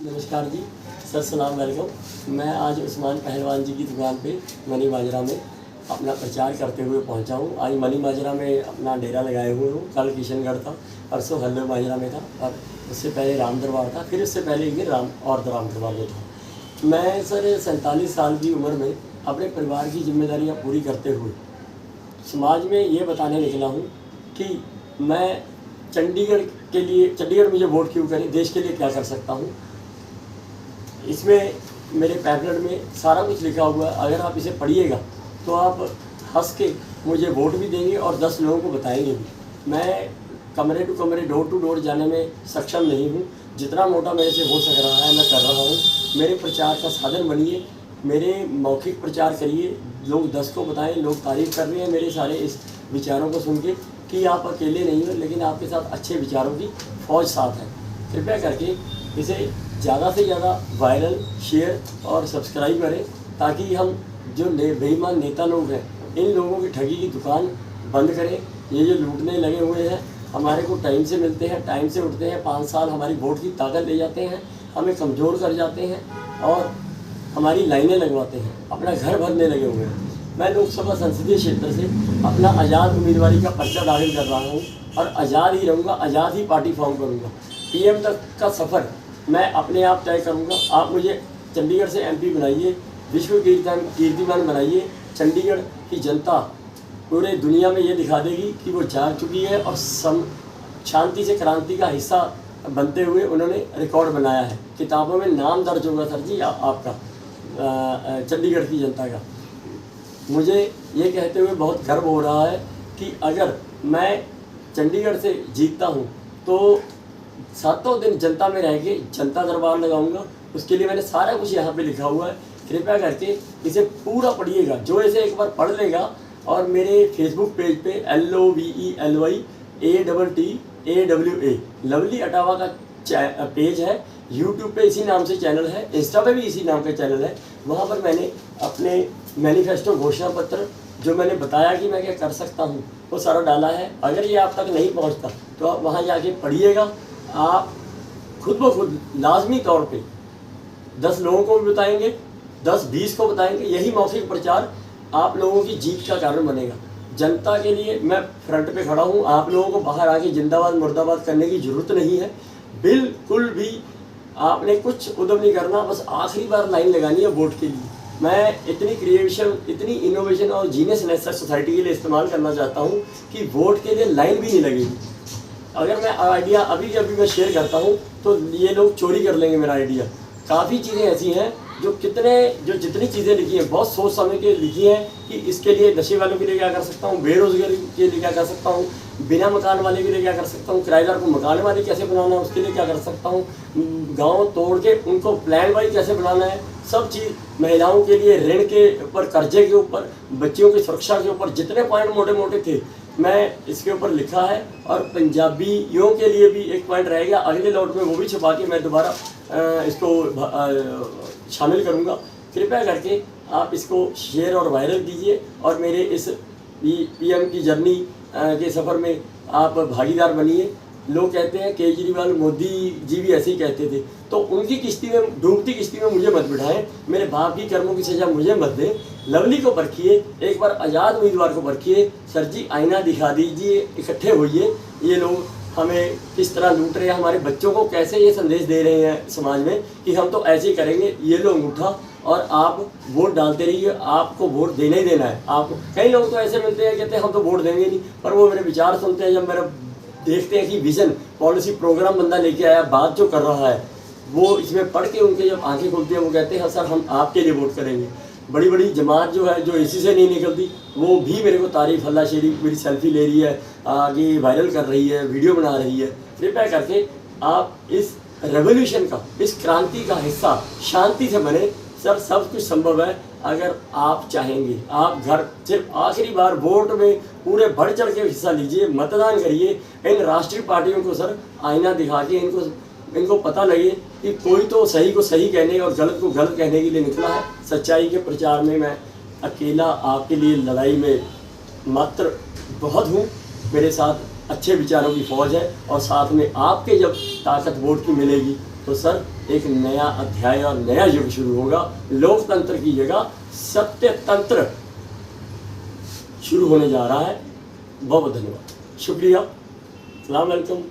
नमस्कार जी सर, सलाम वालेकुम। मैं आज उस्मान पहलवान जी की दुकान पे मनी माजरा में अपना प्रचार करते हुए पहुंचा हूं। आज मनी माजरा में अपना डेरा लगाए हुए हूं। कल किशनगढ़ था, परसों हल्दर माजरा में था और उससे पहले राम दरबार था, फिर उससे पहले एक दिन राम दरबार में था। मैं सर 47 साल की उम्र में अपने परिवार की जिम्मेदारियाँ पूरी करते हुए समाज में ये बताने निकला हूँ कि मैं चंडीगढ़ मुझे वोट क्यों करें, देश के लिए क्या कर सकता हूँ। इसमें मेरे पैम्फलेट में सारा कुछ लिखा हुआ है। अगर आप इसे पढ़िएगा तो आप हंस के मुझे वोट भी देंगे और 10 लोगों को बताएंगे भी। मैं कमरे टू कमरे, डोर टू डोर जाने में सक्षम नहीं हूँ। जितना मोटा मेरे से हो सक रहा है मैं कर रहा हूँ। मेरे प्रचार का साधन बनिए, मेरे मौखिक प्रचार करिए, लोग 10 को बताएं। लोग तारीफ़ कर रहे हैं मेरे सारे इस विचारों को सुन के कि आप अकेले नहीं हो, लेकिन आपके साथ अच्छे विचारों की फ़ौज साथ है। कृपया करके इसे ज़्यादा से ज़्यादा वायरल, शेयर और सब्सक्राइब करें, ताकि हम जो बेईमान नेता लोग हैं इन लोगों की ठगी की दुकान बंद करें। ये जो लूटने लगे हुए हैं, हमारे को टाइम से मिलते हैं, टाइम से उठते हैं, 5 साल हमारी वोट की ताकत ले जाते हैं, हमें कमज़ोर कर जाते हैं और हमारी लाइनें लगवाते हैं, अपना घर भरने लगे हुए हैं। मैं लोकसभा संसदीय क्षेत्र से अपना आज़ाद उम्मीदवारी का पर्चा दाखिल कर रहा हूँ और आज़ाद ही रहूँगा, आज़ाद ही पार्टी फॉर्म करूँगा। PM तक का सफ़र मैं अपने आप तय करूँगा। आप मुझे चंडीगढ़ से MP बनाइए, विश्व कीर्तिमान बनाइए। चंडीगढ़ की जनता पूरे दुनिया में ये दिखा देगी कि वो जाग चुकी है और शांति से क्रांति का हिस्सा बनते हुए उन्होंने रिकॉर्ड बनाया है। किताबों में नाम दर्ज होगा सर जी आपका, चंडीगढ़ की जनता का। मुझे ये कहते हुए बहुत गर्व हो रहा है कि अगर मैं चंडीगढ़ से जीतता हूँ तो 7 दिन जनता में रह के जनता दरबार लगाऊंगा। उसके लिए मैंने सारा कुछ यहाँ पे लिखा हुआ है। कृपया करके इसे पूरा पढ़िएगा। जो इसे एक बार पढ़ लेगा और मेरे फेसबुक पेज पे LOVELYATTAWA लवली अटावा का पेज है। यूट्यूब पे इसी नाम से चैनल है, इंस्टा पे भी इसी नाम का चैनल है। वहाँ पर मैंने अपने मैनिफेस्टो घोषणा पत्र जो मैंने बताया कि मैं क्या कर सकता हूँ वो सारा डाला है। अगर ये आप तक नहीं पहुँचता तो आप वहाँ जाके पढ़िएगा। आप खुद ब खुद लाजमी तौर पे 10 लोगों को भी बताएंगे, 10-20 को बताएंगे। यही मौखिक प्रचार आप लोगों की जीत का कारण बनेगा। जनता के लिए मैं फ्रंट पे खड़ा हूँ। आप लोगों को बाहर आके जिंदाबाद मुर्दाबाद करने की ज़रूरत नहीं है, बिल्कुल भी। आपने कुछ उद्यम नहीं करना, बस आखिरी बार लाइन लगानी है वोट के लिए। मैं इतनी क्रिएशन, इतनी इनोवेशन और जीनियसनेस सोसाइटी के लिए इस्तेमाल करना चाहता हूँ कि वोट के लिए लाइन भी नहीं लगेगी। अगर मैं आइडिया अभी मैं शेयर करता हूँ तो ये लोग चोरी कर लेंगे मेरा आइडिया। काफ़ी चीज़ें ऐसी हैं जो जितनी चीज़ें लिखी हैं बहुत सोच समझ के लिखी हैं कि इसके लिए नशे वालों के लिए क्या कर सकता हूँ, बेरोजगारी के लिए क्या कर सकता हूँ, बिना मकान वाले के लिए क्या कर सकता हूँ, किराएदार को मकान वाले कैसे बनाना है उसके लिए क्या कर सकता हूँ, गांव तोड़ के उनको प्लान वाइज कैसे बनाना है, सब चीज़। महिलाओं के लिए ऋण के ऊपर, कर्जे के ऊपर, बच्चियों की सुरक्षा के ऊपर जितने पॉइंट मोटे मोटे थे मैं इसके ऊपर लिखा है। और पंजाबियों के लिए भी एक पॉइंट रह गया, अगले लौट में वो भी छपा के मैं दोबारा इसको शामिल करूँगा। कृपया करके आप इसको शेयर और वायरल कीजिए और मेरे इस PM की जर्नी के सफ़र में आप भागीदार बनिए। लोग कहते हैं केजरीवाल, मोदी जी भी ऐसे ही कहते थे, तो उनकी किश्ती में, डूबती किश्ती में मुझे मत बिठाएं। मेरे बाप की कर्मों की सजा मुझे मत दें। लवली को परखिए, एक बार आज़ाद उम्मीदवार को परखिए। सर जी आईना दिखा दीजिए, इकट्ठे होइए। ये लोग हमें किस तरह लूट रहे हैं, हमारे बच्चों को कैसे ये संदेश दे रहे हैं समाज में कि हम तो ऐसे ही करेंगे। ये लो अंगूठा और आप वोट डालते रहिए, आपको वोट देना ही देना है। आपको कई लोग तो ऐसे मिलते हैं कहते हैं हम तो वोट देंगे नहीं, पर वो मेरे विचार सुनते हैं, जब मेरा देखते हैं कि विजन, पॉलिसी, प्रोग्राम बंदा लेके आया, बात जो कर रहा है वो इसमें पढ़ के उनके जब आंखें खुलती हैं वो कहते हैं हाँ सर हम आपके लिए वोट करेंगे। बड़ी बड़ी जमात जो है, जो इसी से नहीं निकलती, वो भी मेरे को तारीफ, हल्ला शेरी, मेरी सेल्फी ले रही है, आगे वायरल कर रही है, वीडियो बना रही है। कृपया करके आप इस रेवोल्यूशन का, इस क्रांति का हिस्सा शांति से बने। सर सब कुछ संभव है अगर आप चाहेंगे। आप घर सिर्फ आखिरी बार वोट में पूरे बढ़ चढ़ के हिस्सा लीजिए, मतदान करिए। इन राष्ट्रीय पार्टियों को सर आईना दिखा के इनको पता लगे कि कोई तो सही को सही कहने और गलत को गलत कहने के लिए निकला है। सच्चाई के प्रचार में मैं अकेला आपके लिए लड़ाई में मात्र बहुत हूँ। मेरे साथ अच्छे विचारों की फौज है और साथ में आपके जब ताकत वोट की मिलेगी तो सर एक नया अध्याय और नया युग शुरू होगा। लोकतंत्र की जगह सत्य तंत्र शुरू होने जा रहा है। बहुत बहुत धन्यवाद, शुक्रिया, अस्सलाम वालेकुम।